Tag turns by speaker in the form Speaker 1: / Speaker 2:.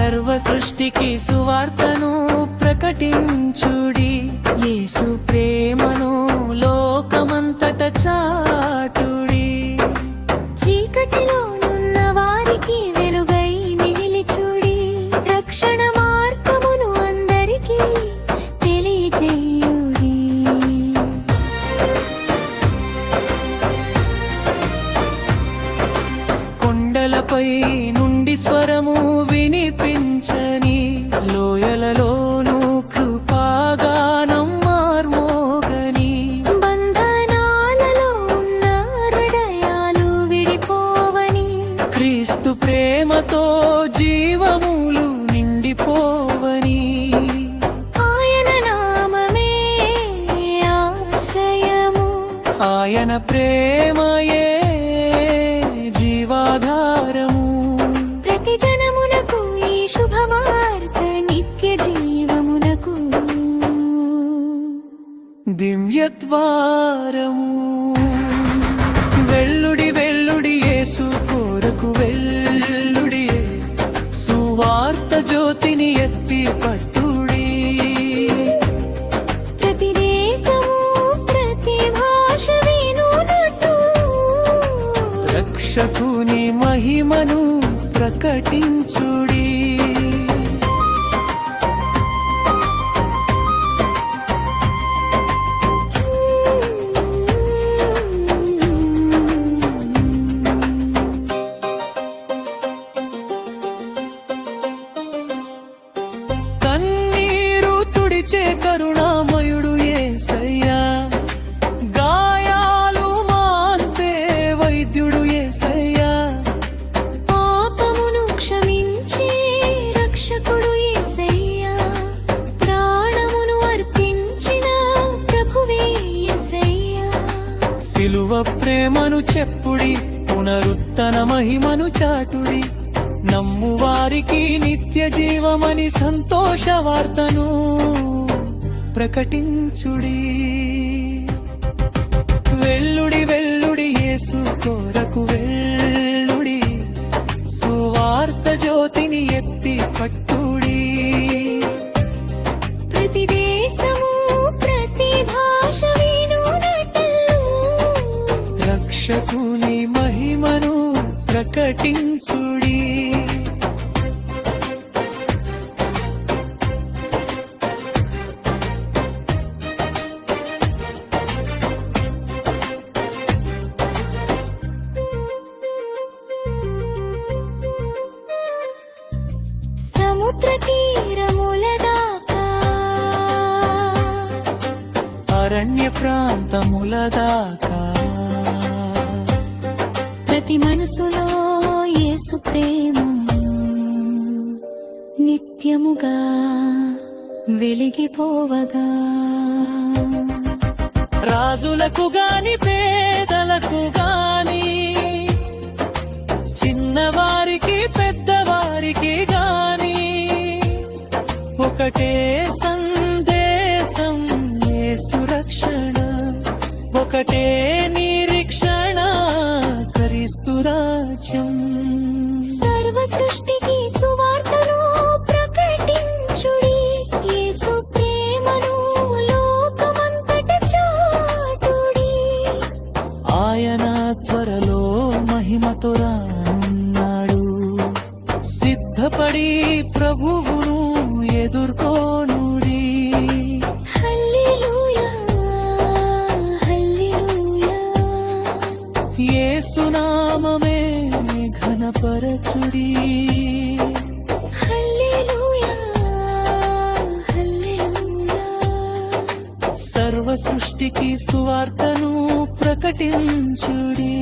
Speaker 1: సర్వ సృష్టికి సువార్తను ప్రకటించుడి, యేసు ప్రేమను లోకమంతట చాటుడి.
Speaker 2: చీకటిలోనున్న వారికి వెలుగై నిలిచుడి, రక్షణ మార్గమును అందరికీ తెలియజేయుడి.
Speaker 1: కొండలపై నుండి స్వరము వినిపించని, లోయలలోనూ కృపాగానం మార్మోగని,
Speaker 2: బంధనాలలో ఉన్న హృదయాలు విడిపోవని,
Speaker 1: క్రీస్తు ప్రేమతో జీవములు నిండిపోవని,
Speaker 2: ఆయన నామమే ఆశ్రయము,
Speaker 1: ఆయన ప్రేమయే జీవాధారము.
Speaker 2: ప్రతి జనమునకు ఈ శుభవార్త నిత్య జీవమునకు
Speaker 1: దివ్యద్వారము. వెల్లుడి వెల్లుడి యేసు కోరకు వెల్లుడి, సువార్త జ్యోతిని ఎత్తి పట్టుడి.
Speaker 2: ప్రతి దేశము ప్రతి భాష వినునట్టు,
Speaker 1: రక్షకుని మహిమను ప్రకటించుడి. కన్నీరు తుడిచే కరుణామయుడు యేసయ్యా, గాయాలు మాన్పే వైద్యుడు యేసయ్యా,
Speaker 2: పాపమును క్షమించే రక్షకుడు యేసయ్యా, ప్రాణమును అర్పించిన ప్రభువే యేసయ్యా.
Speaker 1: సిలువ ప్రేమను చెప్పుడి, పునరుత్తన మహిమను చాటుడి, నమ్ము వారికి నిత్య జీవమని సంతోష వార్తను ప్రకటించుడి. వెల్లుడి వెల్లుడి యేసు కోరకు వెల్లుడి, సువార్త జ్యోతిని ఎత్తి పట్టుడి.
Speaker 2: ప్రతి దేశము ప్రతి భాష వినునట్టు,
Speaker 1: రక్షకుని మహిమను ప్రకటించుడి.
Speaker 2: సముద్ర తీరముల దాకా,
Speaker 1: అరణ్య ప్రాంతముల దాకా,
Speaker 2: ప్రతి మనసులో యేసు ప్రేమ నిత్యముగా వెలిగిపోవగా,
Speaker 1: రాజులకు గాని పేదలకు గాని, చిన్నవారికి పెద్దవారికి గాని, ఒకటే సందేశం యేసు రక్షణ, ఒకటే నిరీక్షణ క్రీస్తు రాజ్యం.
Speaker 2: సర్వ సృష్టికి సువార్తను ప్రకటించుడి, యేసు ప్రేమను లోకమంతట చాటుడి.
Speaker 1: ఆయన త్వరలో మహిమతో రానున్నాడు, సిద్ధపడి ప్రభువును ఎదుర్కోనుడి.
Speaker 2: హల్లెలూయా హల్లెలూయా,
Speaker 1: యేసు నామమే ఘనపరచుడి.
Speaker 2: హల్లెలూయా హల్లెలూయా,
Speaker 1: సర్వ సృష్టికి సువార్తను ప్రకటించుడి.